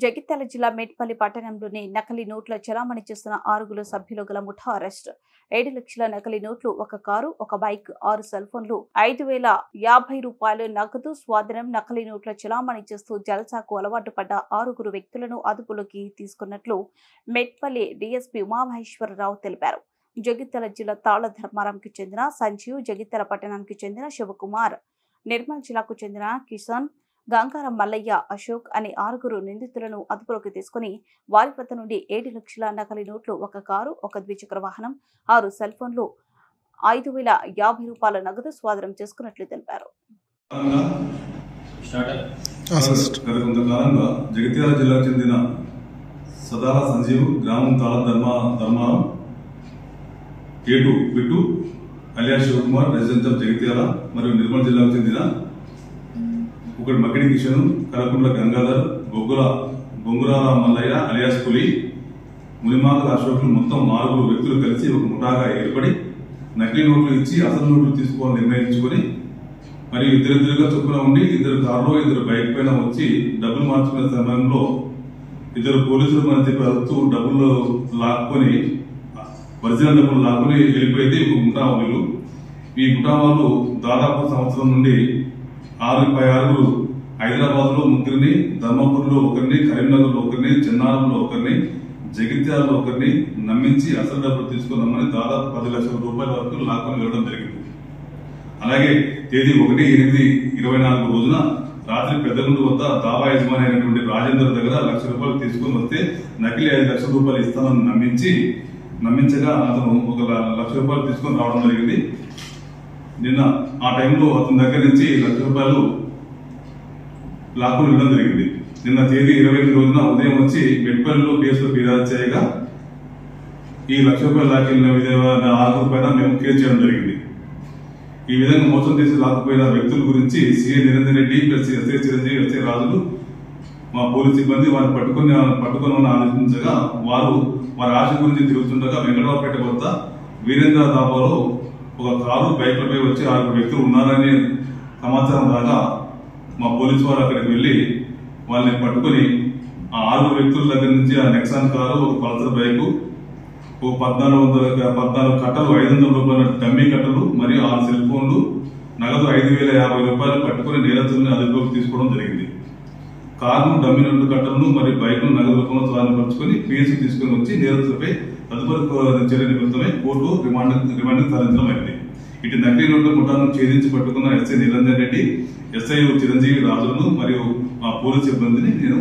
జగిత్యాల జిల్లా మేడ్పల్లి పట్టణంలోని నకిలీ నోట్ల చలామణి చేస్తున్న 6 సభ్యులు గల ముఠా అరెస్ట్. 7 లక్షల నకిలీ నోట్లు, ఒక కారు, ఒక బైక్, 6 సెల్ ఫోన్లు, 5,050 రూపాయలు నగదు స్వాధీనం. నకిలీ నోట్ల చలామణి చేస్తూ జల్సాకు అలవాటు పడ్డ 6 వ్యక్తులను అదుపులోకి తీసుకున్నట్లు మేడ్పల్లి డీఎస్పీ ఉమామహేశ్వరరావు తెలిపారు. జగిత్యాల జిల్లా తాళ ధర్మారంకి చెందిన సంజీవ్, జగిత్యాల పట్టణానికి చెందిన శివకుమార్, నిర్మల్ జిల్లాకు చెందిన కిషన్, గంగారం మల్లయ్య, అశోక్ అనే 6 నిందితులను అదుపులోకి తీసుకుని వారి వద్ద నుండి 7 లక్షల నకిలీ నోట్లు, ఒక కారు, ఒక ద్విచక్ర వాహనం, 6 సెల్ ఫోన్లు, 5,050 రూపాయల నగదు స్వాధీనం చేసుకున్నట్లు తెలిపారు. జగిత్యాల జిల్లాకు చెందిన సదాల సంజీవ్, గ్రామం తాళ ధర్మారం, కేటు Bittu alias Shivakumar, resident of Jagtial, మరియు నిర్మల్ జిల్లాకు చెందిన ఒకటి మకిడి కిషన్, కలకుంట్ల గంగాధర్, బొంగురాల మల్లయ్య అలియాస్ పులి, మునిమాల అశోకులు మొత్తం 4 వ్యక్తులు కలిసి ఒక ముఠాగా ఏర్పడి నకిలీ నోట్లు ఇచ్చి అసలు నోట్లు తీసుకోవాలని నిర్ణయించుకుని మరియు ఇద్దరిద్దరుగా చొప్పున ఉండి 2 కార్లో 2 బైక్ పైన వచ్చి డబ్బులు మార్చుకునే సమయంలో 2 పోలీసులు మన చెప్పి అడుగుతూ డబ్బులు లాక్కొని ఒరిజినల్ డబ్బులు లాక్కుని వెళ్ళిపోయింది ఒక ముఠా వాళ్ళు. ఈ ముఠా వాళ్ళు దాదాపు సంవత్సరం నుండి 6 హైదరాబాద్ లో 3, ధర్మపూర్ లో 1, కరీంనగర్ లో 1, చెన్నారంలో 1, జగిత్యాలలో 1 నమ్మించి అసలు డబ్బులు తీసుకున్నామని దాదాపు 10 లక్షల రూపాయల వరకు లాక్కొని వెళ్ళడం జరిగింది. అలాగే తేదీ 1/8/24 రోజున రాత్రి పెద్దగుండు వద్ద దావా యజమాని అయినటువంటి రాజేందర్ దగ్గర 1 లక్ష రూపాయలు తీసుకుని వస్తే నకిలీ 5 లక్షల రూపాయలు ఇస్తానని నమ్మించగా అతను 1 లక్ష రూపాయలు తీసుకొని రావడం జరిగింది. నిన్న ఆ టైంలో అతని దగ్గర నుంచి 1 లక్ష రూపాయలు లాక్కుని ఇవ్వడం జరిగింది. నిన్న తేదీ 28 రోజున ఉదయం వచ్చి మెట్పల్లిలో కేసులో ఫిర్యాదు చేయగా ఈ 1 లక్ష రూపాయలు లాక్కెళ్లిన ఆరుగురు పైన మేము కేసు చేయడం జరిగింది. ఈ విధంగా మోసం చేసి లాక్కుపోయిన వ్యక్తుల గురించి CI Niranjan Reddy plus SI Chiranjeevi, SI రాజులు, మా పోలీస్ సిబ్బంది వారిని పట్టుకుని ఆలోచించగా వారి ఆశ గురించి తిరుగుతుండగా వెంకటరావుపేట వద్ద వీరేంద్ర దాబాలో ఒక కారు, బైక్లపై వచ్చి 6 వ్యక్తులు ఉన్నారని సమాచారం రాగా మా పోలీసు వారు అక్కడికి వెళ్లి వాళ్ళని పట్టుకుని ఆ 6 వ్యక్తుల దగ్గర నుంచి ఆ నెక్సాన్ కారు, ఒక పల్సర్ బైకు, ఒక 14 కట్టలు, 500 రూపాయల డమ్మీ కట్టలు మరియు 6 సెల్ ఫోన్లు, నగదు 5,050 రూపాయలు పట్టుకుని నేరస్తుల్ని అదుపులోకి తీసుకోవడం జరిగింది. కారును, డమ్మీ 2 కట్టలను మరియు బైక్ను నగదు రూపంలో స్వాధీనపరుచుకుని పిఎస్సి తీసుకుని వచ్చి నేరస్తులపై తదుపరి చర్య నిమిత్తమై కోర్టు రిమాండ్కు తరలించడం అయింది. ఇటు నకిలీ నోట్ల ముఠాను ఛేదించి పట్టుకున్న ఎస్ఐ నిరంజన్ రెడ్డి, ఎస్ఐ చిరంజీవి రాజులను మరియు పోలీస్ సిబ్బందిని నేను